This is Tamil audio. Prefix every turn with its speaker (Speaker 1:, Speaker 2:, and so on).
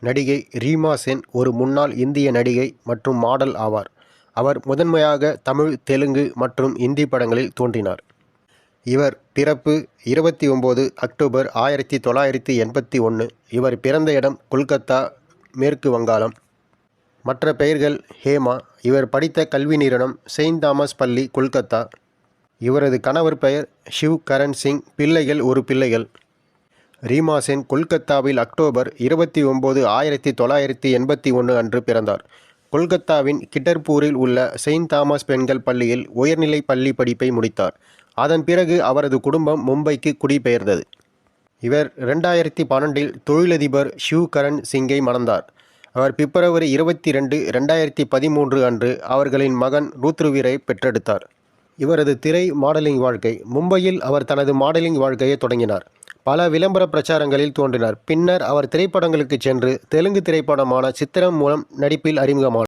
Speaker 1: நடிகை ரீமா சென் ஒரு முன்னாள் இந்திய நடிகை மற்றும் மாடல் ஆவார். அவர் முதன்மையாக தமிழ், தெலுங்கு மற்றும் இந்தி படங்களில் தோன்றினார். இவர் பிறப்பு 29 அக்டோபர் 1981. இவர் பிறந்த இடம் கொல்கத்தா, மேற்கு வங்காளம். மற்ற பெயர்கள் ஹேமா. இவர் படித்த கல்வி நிறுவனம் செயின்ட் தாமஸ் பள்ளி, கொல்கத்தா. இவரது கணவர் பெயர் ஷிவ் கரண் சிங். பிள்ளைகள் ஒரு பிள்ளைகள். ரீமா சென் கொல்கத்தாவில் அக்டோபர் 29, 1981 அன்று பிறந்தார். கொல்கத்தாவின் கிட்டர்பூரில் உள்ள செயின்ட் தாமஸ் பெண்கள் பள்ளியில் உயர்நிலை பள்ளி படிப்பை முடித்தார். அதன் பிறகு அவரது குடும்பம் மும்பைக்கு குடிபெயர்ந்தது. இவர் 2012 தொழிலதிபர் ஷிவ் கரண் சிங்கை மணந்தார். அவர் பிப்ரவரி 22, 2013 அன்று அவர்களின் மகன் ருத்ரவீரை பெற்றெடுத்தார். இவரது திரை மாடலிங் வாழ்க்கை. மும்பையில் அவர் தனது மாடலிங் வாழ்க்கையை தொடங்கினார். பல விளம்பர பிரச்சாரங்களில் தோன்றினார். பின்னர் அவர் திரைப்படங்களுக்கு சென்று தெலுங்கு திரைப்படமான சித்திரம் மூலம் நடிப்பில் அறிமுகமானார்.